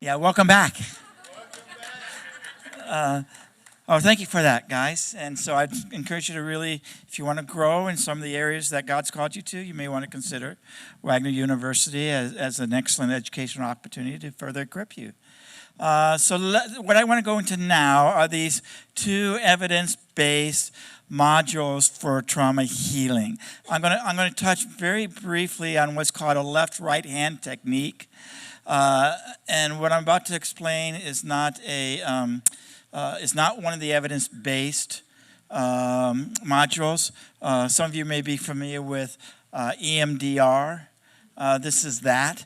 Yeah, welcome back. Oh, thank you for that, guys. And so I'd encourage you to really, if you want to grow in some of the areas that God's called you to, you may want to consider Wagner University as an excellent educational opportunity to further equip you. What I want to go into now are these two evidence-based modules for trauma healing. I'm going to touch very briefly on what's called a left-right hand technique. And what I'm about to explain is not one of the evidence-based modules. Some of you may be familiar with EMDR. This is that.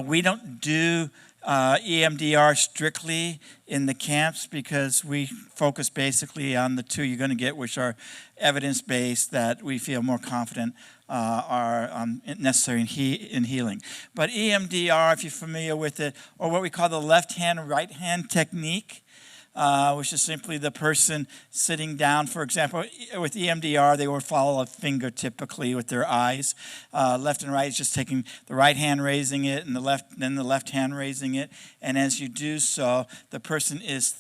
We don't do EMDR strictly in the camps because we focus basically on the two you're going to get, which are evidence-based that we feel more confident are necessary in healing. But EMDR, if you're familiar with it, or what we call the left-hand, right-hand technique, which is simply the person sitting down. For example, with EMDR, they would follow a finger typically with their eyes. Left and right is just taking the right hand, raising it, and then the left hand raising it. And as you do so, the person is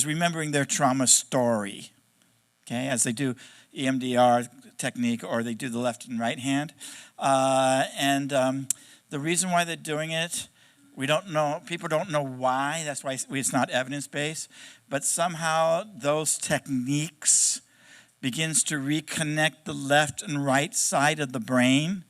remembering their trauma story. Okay, as they do EMDR technique, or they do the left and right hand. The reason why they're doing it, we don't know. People don't know why. That's why it's not evidence-based. But somehow those techniques begins to reconnect the left and right side of the brain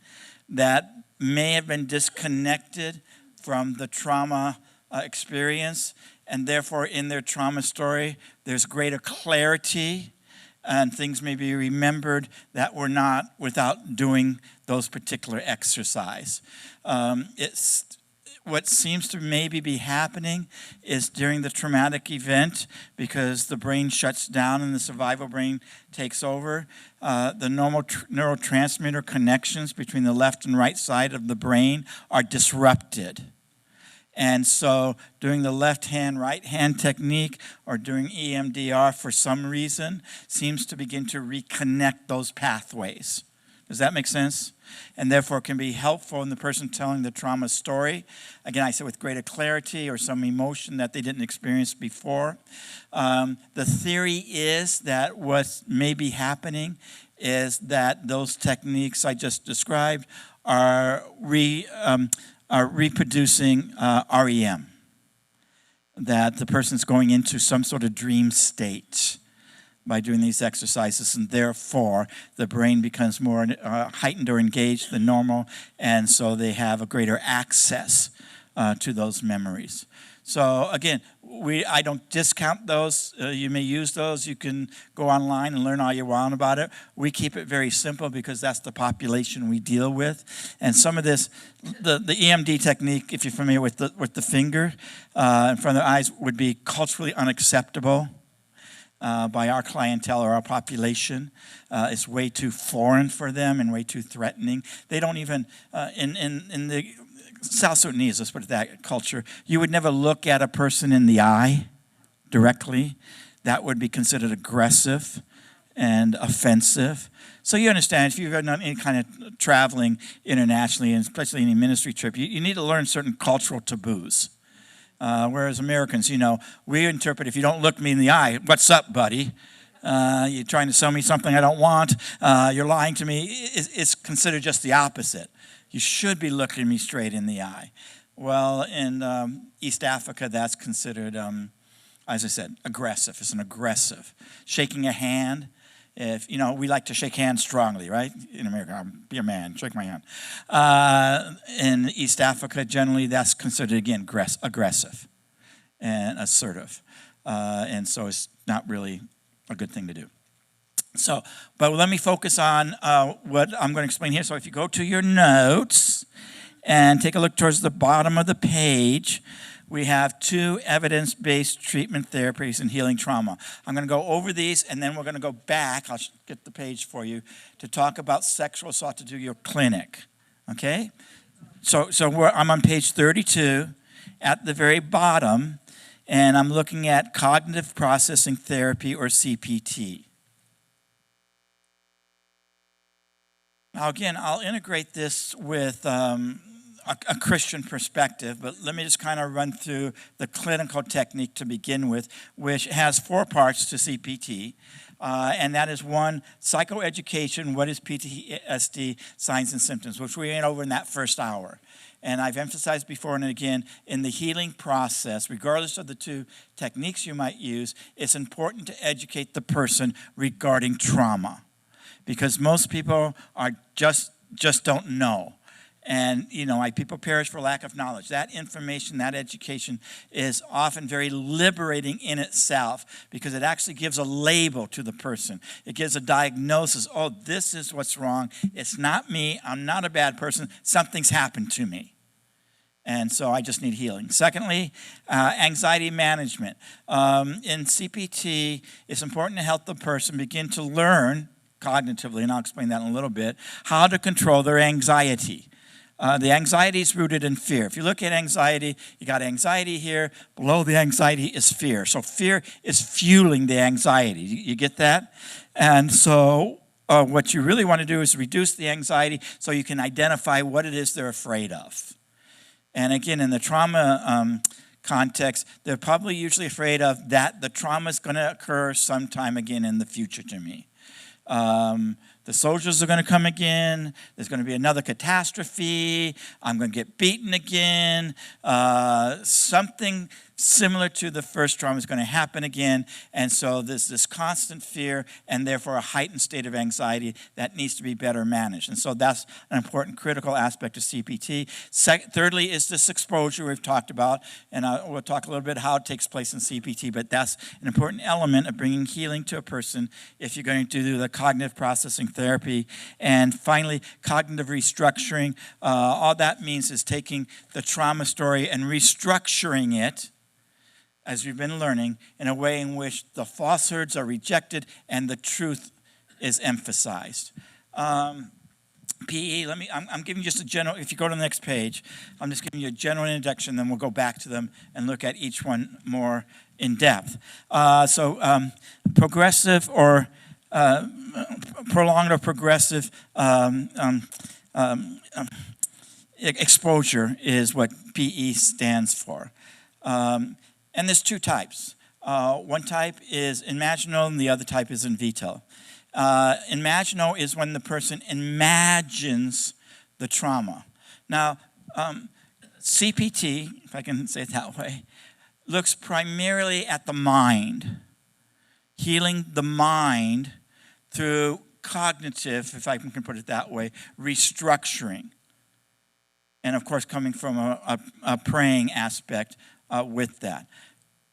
that may have been disconnected from the trauma experience. And therefore, in their trauma story, there's greater clarity and things may be remembered that were not without doing those particular exercise. What seems to maybe be happening is during the traumatic event, because the brain shuts down and the survival brain takes over, the normal neurotransmitter connections between the left and right side of the brain are disrupted. And so doing the left hand, right hand technique or doing EMDR for some reason seems to begin to reconnect those pathways. Does that make sense? And therefore can be helpful in the person telling the trauma story. Again, I said with greater clarity or some emotion that they didn't experience before. The theory is that what may be happening is that those techniques I just described are reproducing REM, that the person's going into some sort of dream state by doing these exercises, and therefore the brain becomes more heightened or engaged than normal, and so they have a greater access to those memories. So again, I don't discount those. You may use those. You can go online and learn all you want about it. We keep it very simple because that's the population we deal with. And some of this, the EMD technique, if you're familiar with the finger in front of the eyes, would be culturally unacceptable by our clientele or our population. It's way too foreign for them and way too threatening. They don't even, in the South Sudanese, let's put it that culture, you would never look at a person in the eye directly. That would be considered aggressive and offensive. So you understand, if you've done any kind of traveling internationally, and especially any ministry trip, you need to learn certain cultural taboos. Whereas Americans, we interpret, if you don't look me in the eye, what's up, buddy? You're trying to sell me something I don't want. You're lying to me. It's considered just the opposite. You should be looking me straight in the eye. Well, in East Africa, that's considered, as I said, aggressive. It's an aggressive. Shaking a hand. If we like to shake hands strongly, right? In America, be a man, shake my hand. In East Africa, generally, that's considered, again, aggressive and assertive. And so it's not really a good thing to do. So, but let me focus on what I'm going to explain here. So if you go to your notes and take a look towards the bottom of the page, we have two evidence-based treatment therapies in healing trauma. I'm going to go over these, and then we're going to go back. I'll get the page for you to talk about sexual assault to do your clinic. Okay? So I'm on page 32 at the very bottom, and I'm looking at cognitive processing therapy, or CPT. Now, again, I'll integrate this with a Christian perspective, but let me just kind of run through the clinical technique to begin with, which has 4 parts to CPT. And that is 1, psychoeducation, what is PTSD, signs and symptoms, which we went over in that first hour. And I've emphasized before and again, in the healing process, regardless of the 2 techniques you might use, it's important to educate the person regarding trauma. Because most people are just don't know. And, people perish for lack of knowledge. That information, that education is often very liberating in itself because it actually gives a label to the person. It gives a diagnosis. Oh, this is what's wrong. It's not me. I'm not a bad person. Something's happened to me. And so I just need healing. Secondly, anxiety management. In CPT, it's important to help the person begin to learn cognitively, and I'll explain that in a little bit, how to control their anxiety. The anxiety is rooted in fear. If you look at anxiety, you got anxiety here. Below the anxiety is fear. So fear is fueling the anxiety. You get that? And so what you really want to do is reduce the anxiety so you can identify what it is they're afraid of. And again, in the trauma context, they're probably usually afraid of that the trauma is going to occur sometime again in the future to me. The soldiers are going to come again. There's going to be another catastrophe. I'm going to get beaten again. Something similar to the first trauma is going to happen again. And so there's this constant fear and therefore a heightened state of anxiety that needs to be better managed. And so that's an important critical aspect of CPT. Thirdly is this exposure we've talked about. And we'll talk a little bit how it takes place in CPT. But that's an important element of bringing healing to a person if you're going to do the cognitive processing therapy. And finally, cognitive restructuring. All that means is taking the trauma story and restructuring it, as we've been learning, in a way in which the falsehoods are rejected and the truth is emphasized. PE, I'm giving just a general, if you go to the next page, I'm just giving you a general introduction, then we'll go back to them and look at each one more in depth. Progressive or prolonged or progressive exposure is what PE stands for. And there's 2 types. One type is imaginal and the other type is in vitro. Imaginal is when the person imagines the trauma. Now, CPT, if I can say it that way, looks primarily at the mind, healing the mind through cognitive, if I can put it that way, restructuring. And of course, coming from a praying aspect with that.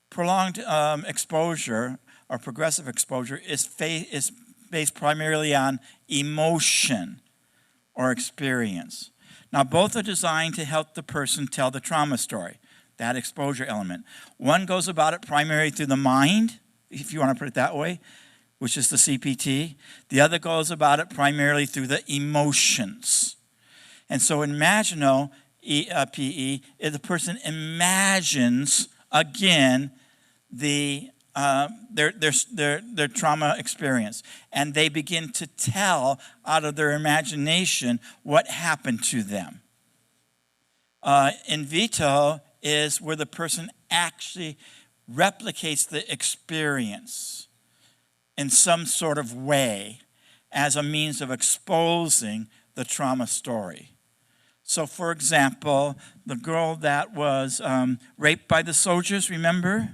Prolonged exposure or progressive exposure is based primarily on emotion or experience. Now, both are designed to help the person tell the trauma story, that exposure element. One goes about it primarily through the mind, if you want to put it that way, which is the CPT. The other goes about it primarily through the emotions. And so imaginal PE, if the person imagines again their trauma experience, and they begin to tell out of their imagination what happened to them. In vitro is where the person actually replicates the experience in some sort of way as a means of exposing the trauma story. So, for example, the girl that was raped by the soldiers, remember?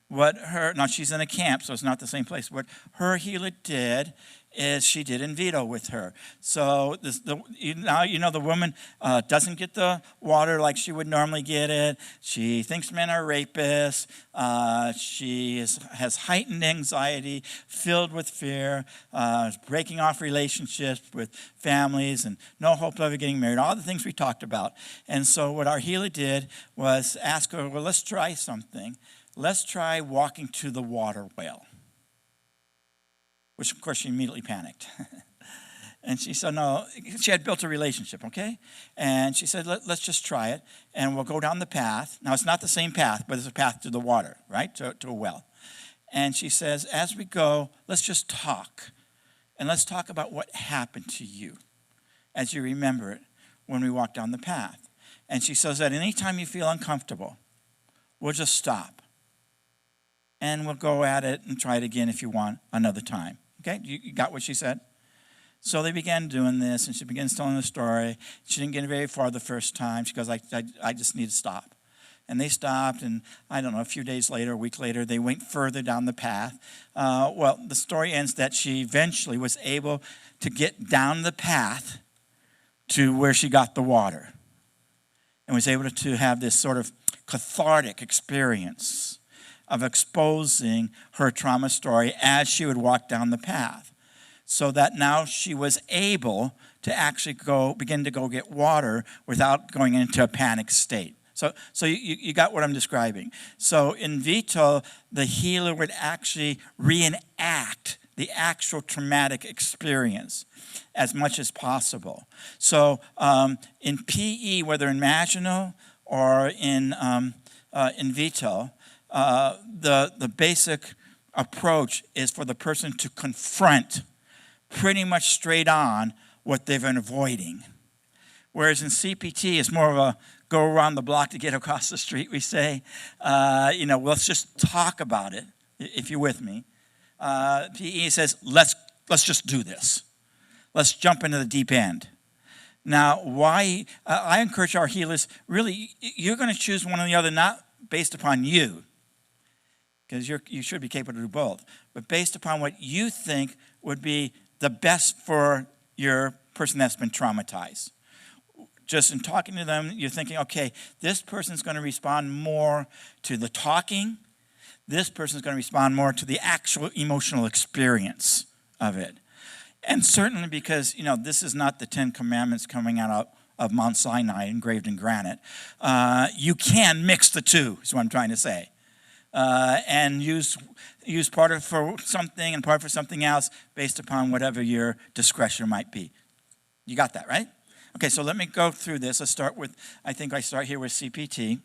Now she's in a camp, so it's not the same place. What her healer did is she did in vitro with her. So the woman doesn't get the water like she would normally get it. She thinks men are rapists. She has heightened anxiety, filled with fear, breaking off relationships with families, and no hope of ever getting married. All the things we talked about. And so what our healer did was ask her, well, let's try something. Let's try walking to the water well. Which, of course, she immediately panicked. And she said, no, she had built a relationship, okay? And she said, let's just try it, and we'll go down the path. Now, it's not the same path, but it's a path to the water, right, to a well. And she says, as we go, let's just talk. And let's talk about what happened to you as you remember it when we walked down the path. And she says that anytime you feel uncomfortable, we'll just stop. And we'll go at it and try it again if you want another time. Okay, you got what she said? So they began doing this, and she begins telling the story. She didn't get very far the first time. She goes, I just need to stop. And they stopped, and I don't know, a few days later, a week later, they went further down the path. Well, the story ends that she eventually was able to get down the path to where she got the water and was able to have this sort of cathartic experience of exposing her trauma story as she would walk down the path, so that now she was able to actually begin to go get water without going into a panic state. So you got what I'm describing. So in Vito, the healer would actually reenact the actual traumatic experience as much as possible. So in PE, whether in Maginot or in Vito, the basic approach is for the person to confront pretty much straight on what they've been avoiding. Whereas in CPT, it's more of a go around the block to get across the street, we say. Let's just talk about it, if you're with me. PE says, let's just do this. Let's jump into the deep end. Now, why? I encourage our healers, really, you're going to choose one or the other, not based upon you, because you should be capable to do both, but based upon what you think would be the best for your person that's been traumatized. Just in talking to them, you're thinking, okay, this person's going to respond more to the talking. This person's going to respond more to the actual emotional experience of it. And certainly because, this is not the 10 Commandments coming out of Mount Sinai engraved in granite. You can mix the two, is what I'm trying to say. And use part of it for something and part for something else based upon whatever your discretion might be. You got that, right? Okay, so let me go through this. I start here with CPT.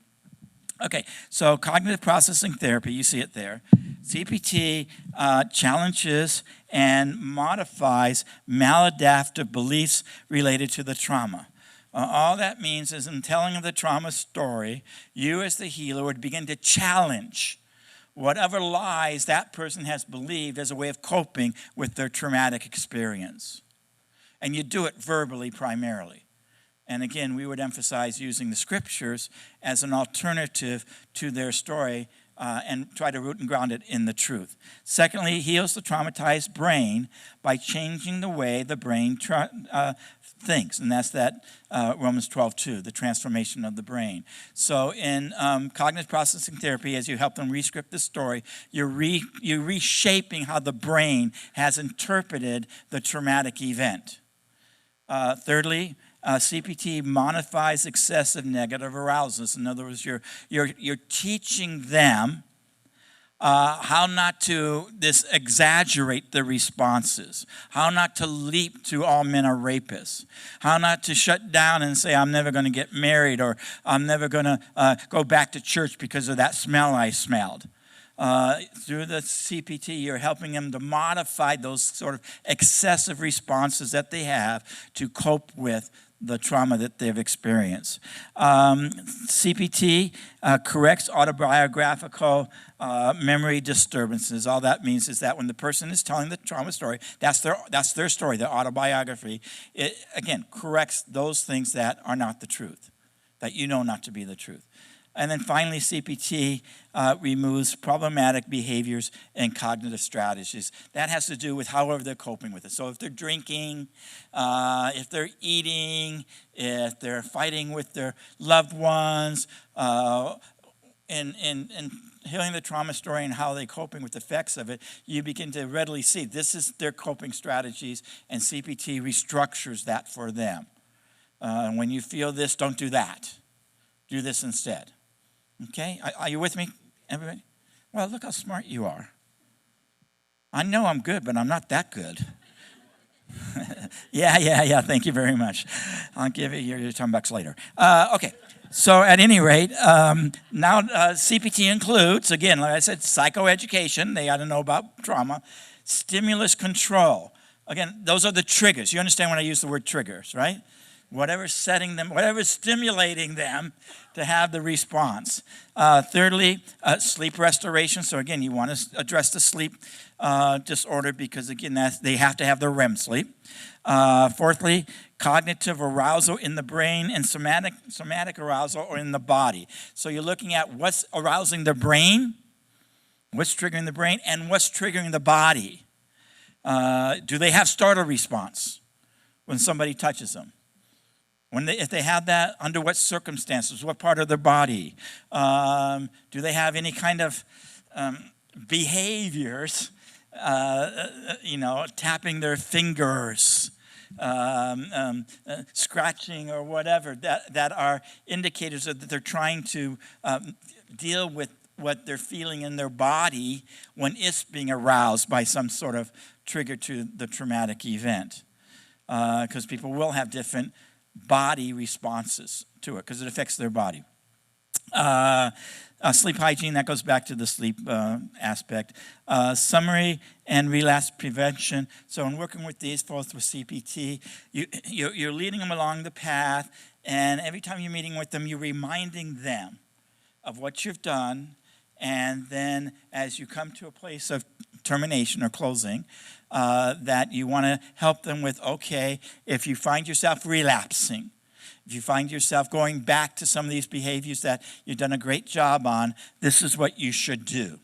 Okay, so cognitive processing therapy, you see it there. CPT challenges and modifies maladaptive beliefs related to the trauma. All that means is in telling of the trauma story, you as the healer would begin to challenge whatever lies that person has believed as a way of coping with their traumatic experience. And you do it verbally primarily. And again, we would emphasize using the scriptures as an alternative to their story and try to root and ground it in the truth. Secondly, heals the traumatized brain by changing the way the brain thinks. And that's that Romans 12:2, the transformation of the brain. So in cognitive processing therapy, as you help them re-script the story, you're reshaping how the brain has interpreted the traumatic event. Thirdly, CPT modifies excessive negative arousals. In other words, you're teaching them how not to exaggerate the responses, how not to leap to all men are rapists, how not to shut down and say, I'm never going to get married, or I'm never going to go back to church because of that smell I smelled. Through the CPT, you're helping them to modify those sort of excessive responses that they have to cope with the trauma that they've experienced. CPT corrects autobiographical memory disturbances. All that means is that when the person is telling the trauma story, that's their story, their autobiography. It, again, corrects those things that are not the truth, that you know not to be the truth. And then finally, CPT removes problematic behaviors and cognitive strategies. That has to do with however they're coping with it. So if they're drinking, if they're eating, if they're fighting with their loved ones, in healing the trauma story and how they're coping with the effects of it, you begin to readily see this is their coping strategies, and CPT restructures that for them. When you feel this, don't do that. Do this instead. Okay, are you with me, everybody? Well, look how smart you are. I know I'm good, but I'm not that good. Yeah, thank you very much. I'll give you your $10 later. Okay, so at any rate, now CPT includes, again, like I said, psychoeducation. They got to know about trauma. Stimulus control. Again, those are the triggers. You understand when I use the word triggers, right? whatever's setting them, whatever's stimulating them to have the response. Thirdly, sleep restoration. So again, you want to address the sleep disorder because again, they have to have their REM sleep. Fourthly, cognitive arousal in the brain and somatic arousal or in the body. So you're looking at what's arousing the brain, what's triggering the brain, and what's triggering the body. Do they have startle response when somebody touches them? If they have that, under what circumstances, what part of their body? Do they have any kind of behaviors, tapping their fingers, scratching or whatever, that are indicators that they're trying to deal with what they're feeling in their body when it's being aroused by some sort of trigger to the traumatic event. Because people will have different body responses to it because it affects their body. Sleep hygiene, that goes back to the sleep aspect. Summary and relapse prevention. So in working with these folks with CPT, you're leading them along the path, and every time you're meeting with them, you're reminding them of what you've done, and then as you come to a place of termination or closing, that you want to help them with, okay, if you find yourself relapsing, if you find yourself going back to some of these behaviors that you've done a great job on, this is what you should do.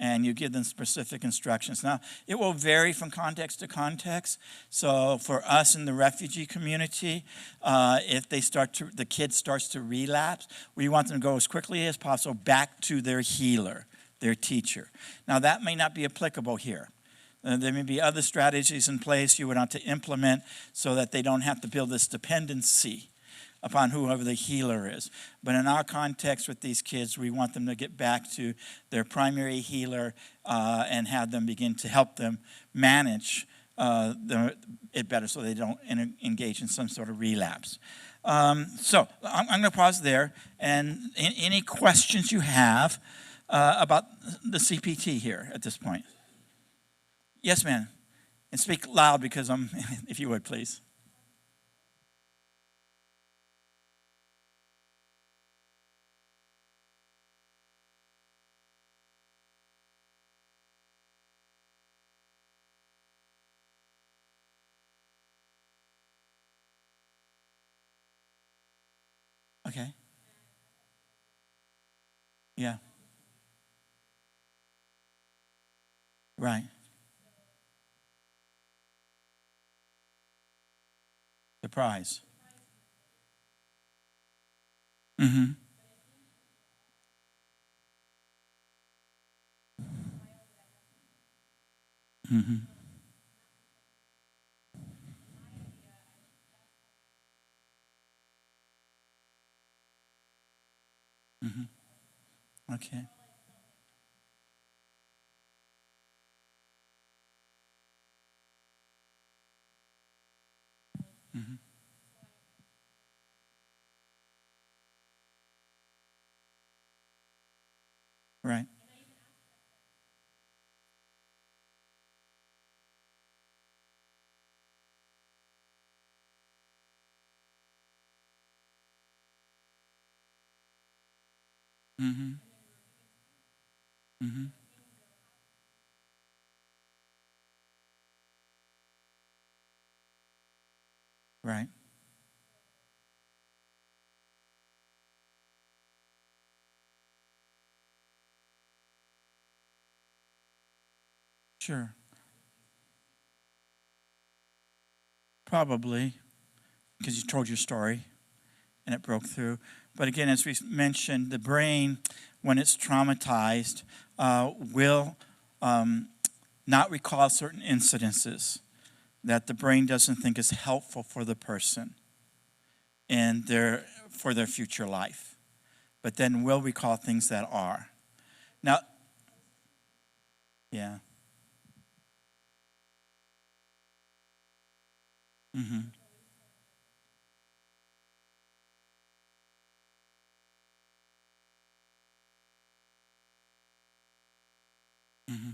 And you give them specific instructions. Now, it will vary from context to context. So for us in the refugee community, if the kid starts to relapse, we want them to go as quickly as possible back to their healer, their teacher. Now, that may not be applicable here. There may be other strategies in place you would want to implement so that they don't have to build this dependency upon whoever the healer is. But in our context with these kids, we want them to get back to their primary healer and have them begin to help them manage it better so they don't engage in some sort of relapse. So I'm going to pause there. And any questions you have about the CPT here at this point? Yes, ma'am. And speak loud because if you would, please. Okay. Yeah. Right. Surprise. Mm-hmm. Mm-hmm. Mm-hmm. Okay. Mm-hmm. Right. Mm-hmm. Mm-hmm. Right. Sure. Probably because you told your story and it broke through. But again, as we mentioned, the brain, when it's traumatized, will not recall certain incidences that the brain doesn't think is helpful for the person for their future life. But then will recall things that are. Now, yeah. Mm-hmm. Mm-hmm.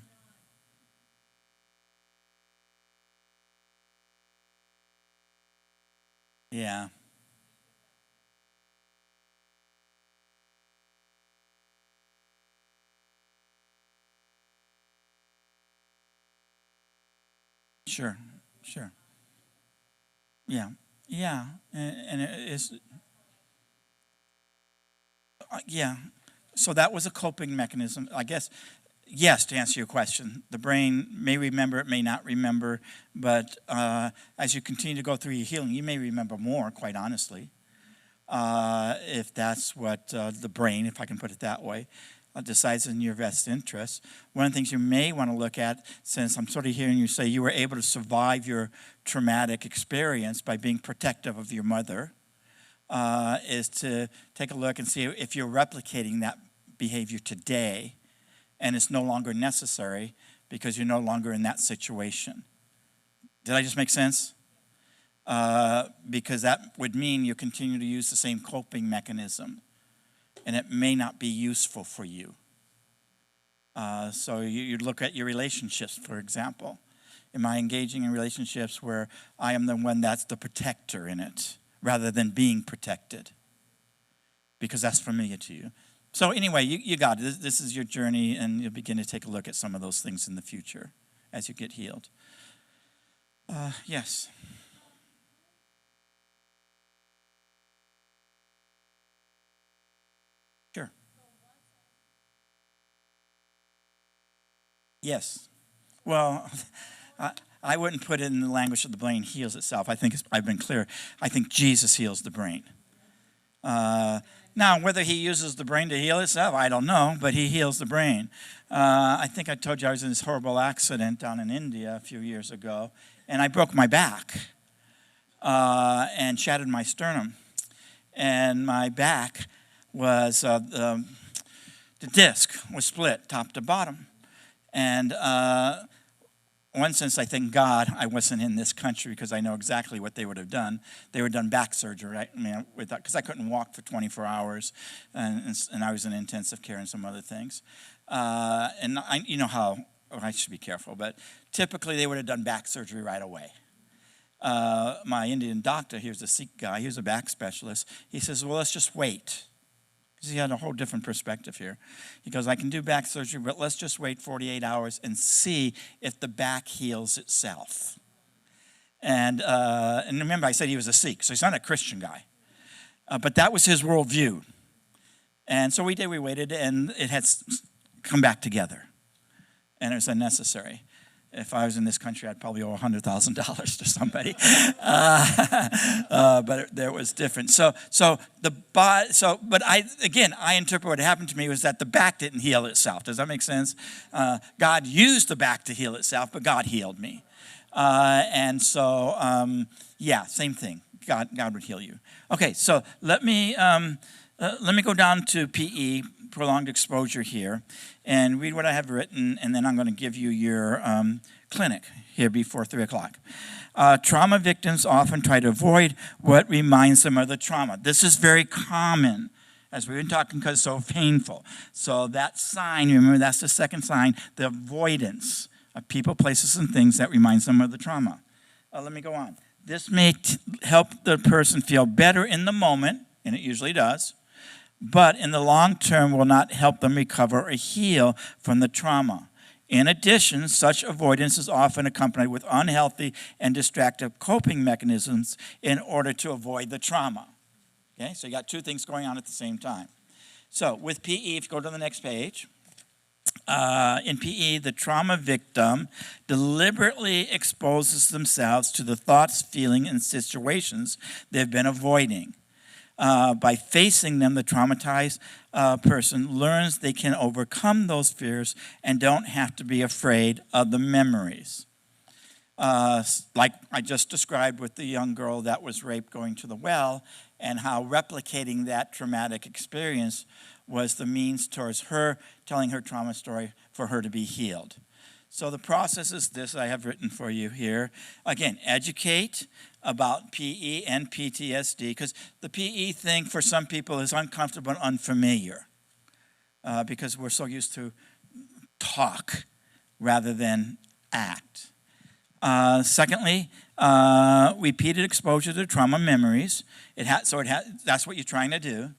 Yeah. Sure. Sure. Yeah. Yeah. And yeah. So that was a coping mechanism. I guess, yes, to answer your question, the brain may remember, it may not remember, but as you continue to go through your healing, you may remember more, quite honestly, if that's what the brain, if I can put it that way, decides in your best interest. One of the things you may want to look at, since I'm sort of hearing you say you were able to survive your traumatic experience by being protective of your mother, is to take a look and see if you're replicating that behavior today and it's no longer necessary because you're no longer in that situation. Did I just make sense? Because that would mean you continue to use the same coping mechanism and it may not be useful for you. So you look at your relationships, for example. Am I engaging in relationships where I am the one that's the protector in it rather than being protected? Because that's familiar to you. So anyway, you got it. This is your journey, and you'll begin to take a look at some of those things in the future as you get healed. Yes. Sure. Yes. Well, I wouldn't put it in the language that the brain heals itself. I think I've been clear. I think Jesus heals the brain. Now, whether he uses the brain to heal itself, I don't know, but he heals the brain. I think I told you I was in this horrible accident down in India a few years ago, and I broke my back and shattered my sternum. And my back was, the disc was split top to bottom. And one sense, I thank God I wasn't in this country because I know exactly what they would have done. They would have done back surgery, right? I mean, because I couldn't walk for 24 hours, and I was in intensive care and some other things. And you know how, I should be careful, but typically they would have done back surgery right away. My Indian doctor, he was a Sikh guy, he was a back specialist. He says, well, let's just wait. Because he had a whole different perspective here. He goes, I can do back surgery, but let's just wait 48 hours and see if the back heals itself. And remember, I said he was a Sikh, so he's not a Christian guy. But that was his worldview. And so we waited, and it had come back together. And it was unnecessary. If I was in this country, I'd probably owe $100,000 to somebody. But there was different. But I interpret what happened to me was that the back didn't heal itself. Does that make sense? God used the back to heal itself, but God healed me. Same thing. God would heal you. Okay, so let me go down to PE, prolonged exposure here, and read what I have written, and then I'm going to give you your clinic here before 3 o'clock. Trauma victims often try to avoid what reminds them of the trauma. This is very common, as we've been talking, because it's so painful. So that sign, remember, that's the second sign, the avoidance of people, places, and things that reminds them of the trauma. Let me go on. This may help the person feel better in the moment, and it usually does, but in the long term will not help them recover or heal from the trauma. In addition, such avoidance is often accompanied with unhealthy and distractive coping mechanisms in order to avoid the trauma. Okay, so you got two things going on at the same time. So with PE, if you go to the next page, in PE, the trauma victim deliberately exposes themselves to the thoughts, feelings, and situations they've been avoiding. By facing them, the traumatized person learns they can overcome those fears and don't have to be afraid of the memories. Like I just described with the young girl that was raped going to the well, and how replicating that traumatic experience was the means towards her telling her trauma story for her to be healed. So the process is this I have written for you here. Again, educate about PE and PTSD, because the PE thing for some people is uncomfortable and unfamiliar because we're so used to talk rather than act. Secondly, Repeated exposure to trauma memories. That's what you're trying to do.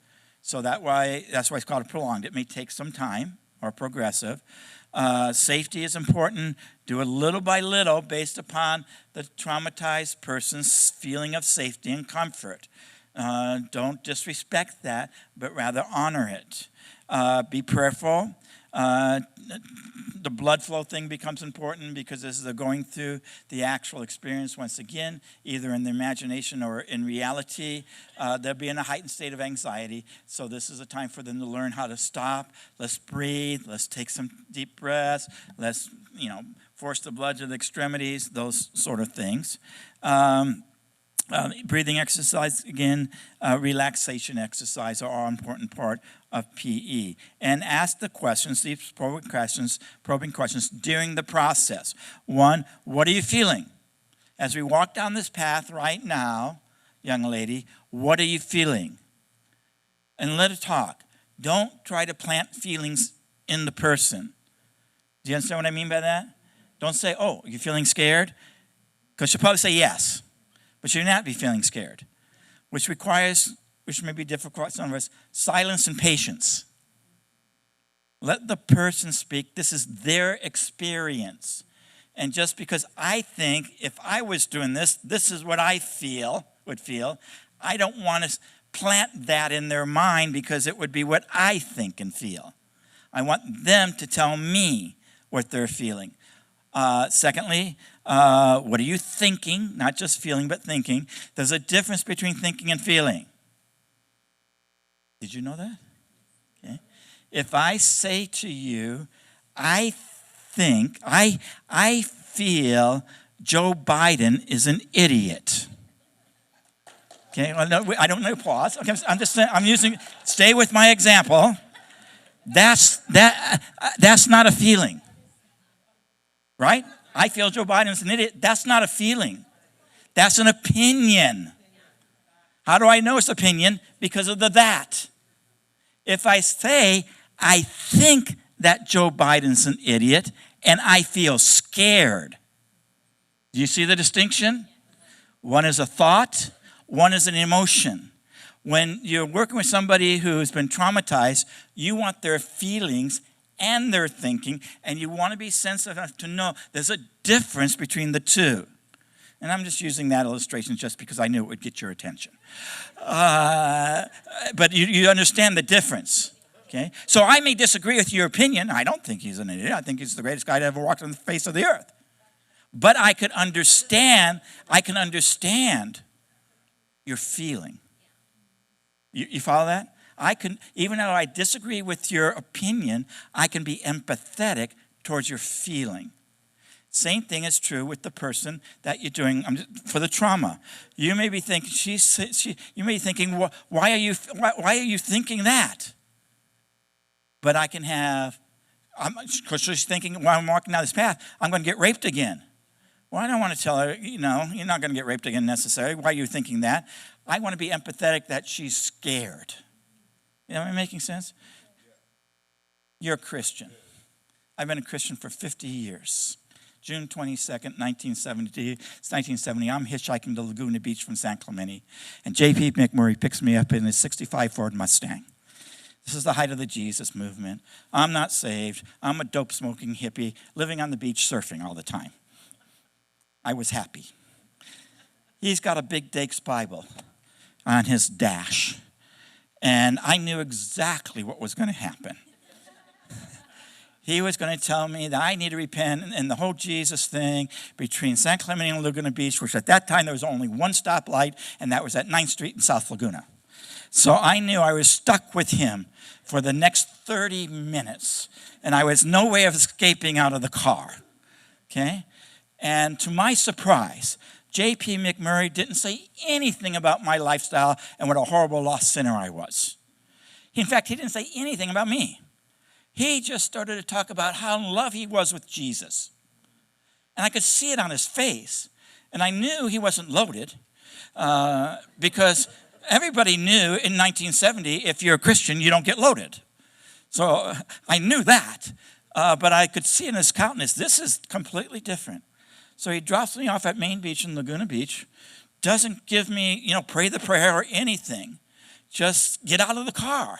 So that's why it's called prolonged. It may take some time or progressive. Safety is important. Do it little by little based upon the traumatized person's feeling of safety and comfort. Don't disrespect that, but rather honor it. Be prayerful. The blood flow thing becomes important because as they're going through the actual experience, once again, either in the imagination or in reality, they'll be in a heightened state of anxiety. So this is a time for them to learn how to stop. Let's breathe. Let's take some deep breaths. Let's, force the blood to the extremities, those sort of things. Breathing exercise, again, relaxation exercise are all important part of PE. And ask the questions, these probing questions during the process. One, what are you feeling? As we walk down this path right now, young lady, what are you feeling? And let her talk. Don't try to plant feelings in the person. Do you understand what I mean by that? Don't say, oh, are you feeling scared? Because she'll probably say yes. But you not be feeling scared, which may be difficult for some of us, silence and patience. Let the person speak. This is their experience. And just because I think if I was doing this, this is what I would feel, I don't want to plant that in their mind because it would be what I think and feel. I want them to tell me what they're feeling. Secondly, what are you thinking? Not just feeling, but thinking. There's a difference between thinking and feeling. Did you know that? Okay. If I say to you, I feel Joe Biden is an idiot. Okay, well, no, I don't know applause. Okay, stay with my example. That's not a feeling. Right? I feel Joe Biden's an idiot. That's not a feeling. That's an opinion. How do I know it's opinion? Because of the that. If I say, I think that Joe Biden's an idiot, and I feel scared. Do you see the distinction? One is a thought, one is an emotion. When you're working with somebody who's been traumatized, you want their feelings and their thinking, and you want to be sensitive enough to know there's a difference between the two. And I'm just using that illustration just because I knew it would get your attention. But you understand the difference, okay? So I may disagree with your opinion. I don't think he's an idiot. I think he's the greatest guy to ever walk on the face of the earth. But I can understand your feeling. You follow that? Even though I disagree with your opinion, I can be empathetic towards your feeling. Same thing is true with the person that you're doing for the trauma. You may be thinking, why are you thinking that? But I can have, because she's thinking, while I'm walking down this path, I'm going to get raped again. Well, I don't want to tell her, you're not going to get raped again necessarily. Why are you thinking that? I want to be empathetic that she's scared. Am I making sense? You're a Christian. I've been a Christian for 50 years. June 22nd, 1970, I'm hitchhiking to Laguna Beach from San Clemente, and J.P. McMurray picks me up in his 65 Ford Mustang. This is the height of the Jesus movement. I'm not saved. I'm a dope-smoking hippie living on the beach surfing all the time. I was happy. He's got a big Dakes Bible on his dash. And I knew exactly what was going to happen. He was going to tell me that I need to repent, and the whole Jesus thing between San Clemente and Laguna Beach, which at that time there was only one stoplight, and that was at 9th Street in South Laguna. So I knew I was stuck with him for the next 30 minutes, and I was no way of escaping out of the car. Okay? And to my surprise, J.P. McMurray didn't say anything about my lifestyle and what a horrible lost sinner I was. In fact, he didn't say anything about me. He just started to talk about how in love he was with Jesus. And I could see it on his face. And I knew he wasn't loaded because everybody knew in 1970, if you're a Christian, you don't get loaded. So I knew that. But I could see in his countenance, this is completely different. So he drops me off at Main Beach in Laguna Beach, doesn't give me, pray the prayer or anything. Just get out of the car.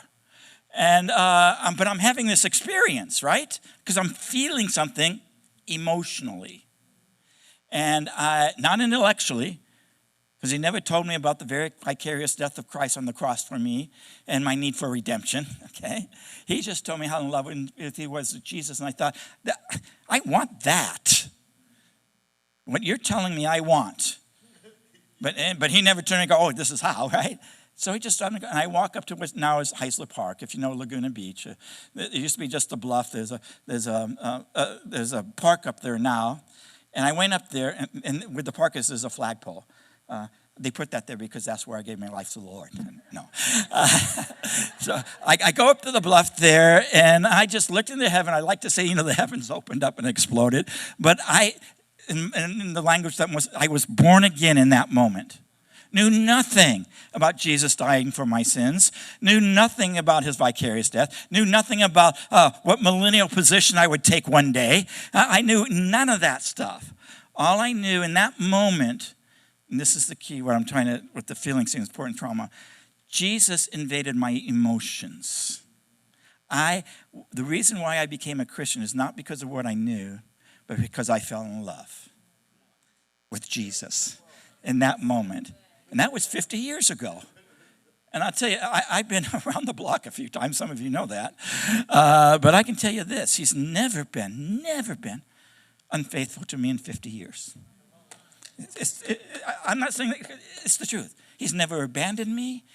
And but I'm having this experience, right? Because I'm feeling something emotionally. And not intellectually, because he never told me about the very vicarious death of Christ on the cross for me and my need for redemption, okay? He just told me how in love he was with Jesus, and I thought, I want that. What you're telling me I want. But he never turned and go, oh, this is how, right? So he just started, and I walk up to what now is Heisler Park, if you know Laguna Beach. It used to be just a bluff. There's a park up there now. And I went up there, and with the park there's a flagpole. They put that there because that's where I gave my life to the Lord. No. So I go up to the bluff there, and I just looked into heaven. I like to say, the heavens opened up and exploded. But in the language I was born again in that moment. Knew nothing about Jesus dying for my sins, knew nothing about his vicarious death, knew nothing about what millennial position I would take one day. I knew none of that stuff. All I knew in that moment, and this is the key, what the feeling seems important trauma, Jesus invaded my emotions. The reason why I became a Christian is not because of what I knew, but because I fell in love with Jesus in that moment. And that was 50 years ago. And I'll tell you, I've been around the block a few times. Some of you know that. But I can tell you this. He's never been unfaithful to me in 50 years. I'm not saying that. It's the truth. He's never abandoned me.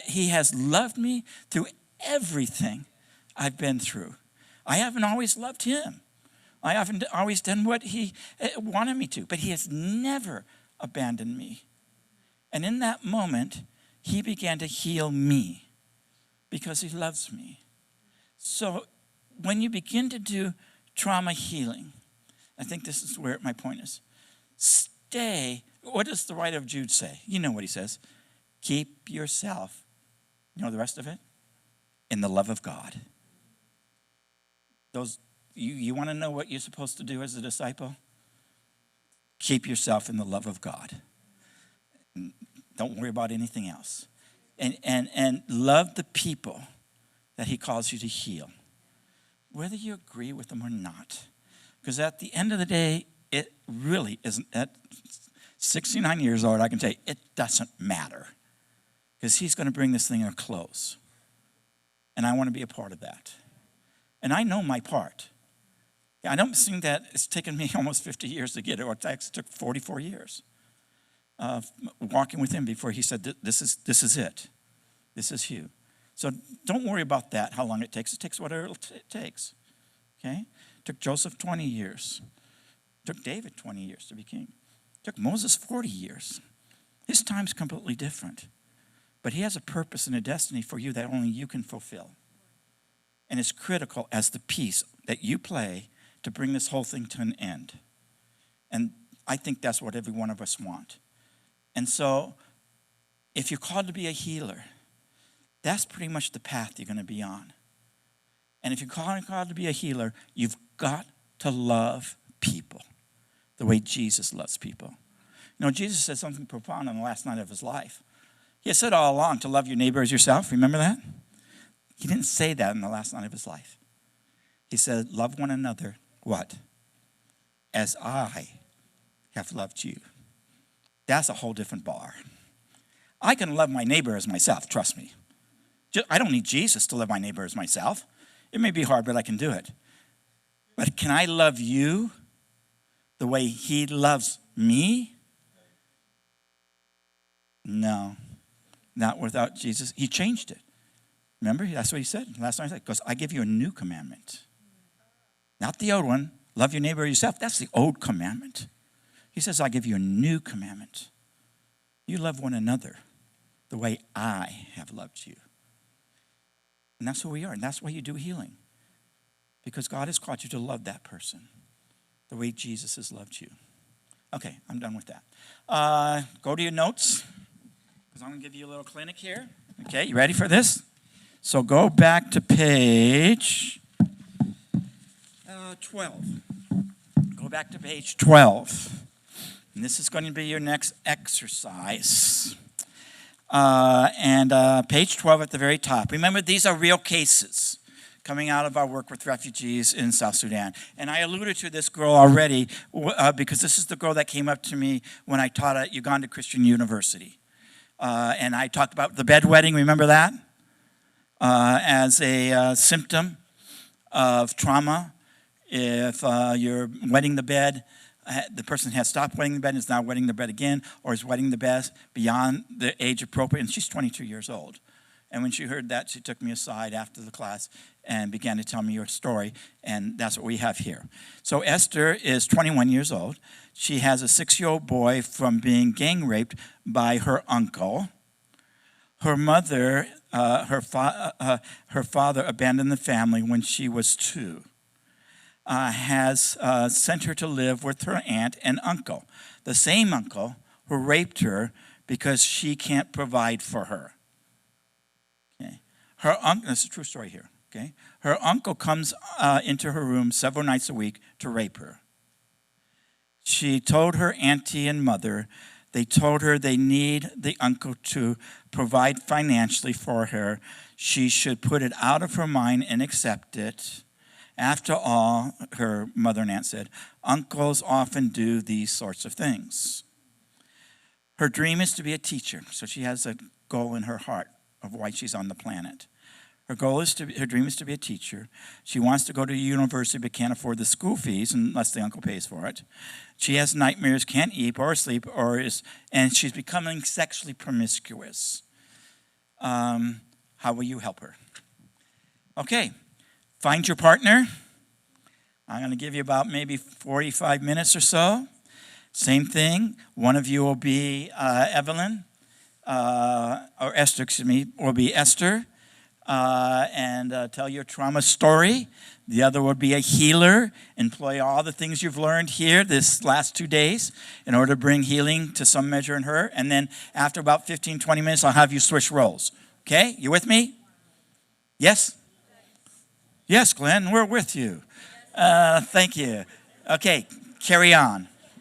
He has loved me through everything I've been through. I haven't always loved him. I haven't always done what he wanted me to. But he has never abandoned me. And in that moment, he began to heal me because he loves me. So when you begin to do trauma healing, I think this is where my point is. Stay. What does the writer of Jude say? You know what he says. Keep yourself, you know the rest of it? In the love of God. You want to know what you're supposed to do as a disciple? Keep yourself in the love of God. Don't worry about anything else. And love the people that he calls you to heal, whether you agree with them or not. Because at the end of the day, it really isn't. At 69 years old, I can tell you, it doesn't matter. Because he's going to bring this thing to a close. And I want to be a part of that. And I know my part. I don't think that it's taken me almost 50 years to get it, or it actually took 44 years. Walking with him before he said, this is it. This is you. So don't worry about that, how long it takes. It takes whatever it takes. Okay? It took Joseph 20 years. It took David 20 years to be king. It took Moses 40 years. His time's completely different. But he has a purpose and a destiny for you that only you can fulfill. And it's critical as the piece that you play to bring this whole thing to an end. And I think that's what every one of us want. And so, if you're called to be a healer, that's pretty much the path you're going to be on. And if you're called to be a healer, you've got to love people the way Jesus loves people. Jesus said something profound on the last night of his life. He had said all along to love your neighbor as yourself. Remember that? He didn't say that in the last night of his life. He said, love one another, what? As I have loved you. That's a whole different bar. I can love my neighbor as myself, trust me. I don't need Jesus to love my neighbor as myself. It may be hard, but I can do it. But can I love you the way he loves me? No, not without Jesus. He changed it. Remember, that's what he said last night. He said, because I give you a new commandment. Not the old one. Love your neighbor as yourself. That's the old commandment. He says, I give you a new commandment. You love one another the way I have loved you. And that's who we are. And that's why you do healing. Because God has called you to love that person the way Jesus has loved you. Okay, I'm done with that. Go to your notes. Because I'm going to give you a little clinic here. Okay, you ready for this? So go back to page 12. Go Go back to page 12. And this is going to be your next exercise. Page 12 at the very top. Remember, these are real cases coming out of our work with refugees in South Sudan. And I alluded to this girl already because this is the girl that came up to me when I taught at Uganda Christian University. And I talked about the bedwetting, remember that? As a symptom of trauma. If you're wetting the bed, the person has stopped wetting the bed and is now wetting the bed again, or is wetting the bed beyond the age appropriate, and she's 22 years old. And when she heard that, she took me aside after the class and began to tell me her story, and that's what we have here. So Esther is 21 years old. She has a 6-year-old boy from being gang raped by her uncle. Her mother, her father abandoned the family when she was 2. Has sent her to live with her aunt and uncle, the same uncle who raped her because she can't provide for her. Okay. Her uncle, this is a true story here. Okay, her uncle comes into her room several nights a week to rape her. She told her auntie and mother, they told her they need the uncle to provide financially for her. She should put it out of her mind and accept it. After all, her mother and aunt said, uncles often do these sorts of things. Her dream is to be a teacher, so she has a goal in her heart of why she's on the planet. Her dream is to be a teacher. She wants to go to university but can't afford the school fees unless the uncle pays for it. She has nightmares, can't eat or sleep, and she's becoming sexually promiscuous. How will you help her? Okay. Find your partner. I'm going to give you about maybe 45 minutes or so. Same thing. One of you will be Evelyn, or Esther, will be Esther, and tell your trauma story. The other will be a healer. Employ all the things you've learned here this last 2 days in order to bring healing to some measure in her. And then after about 15, 20 minutes, I'll have you switch roles. Okay? You with me? Yes? Yes, Glenn, we're with you. Thank you. Okay, carry on.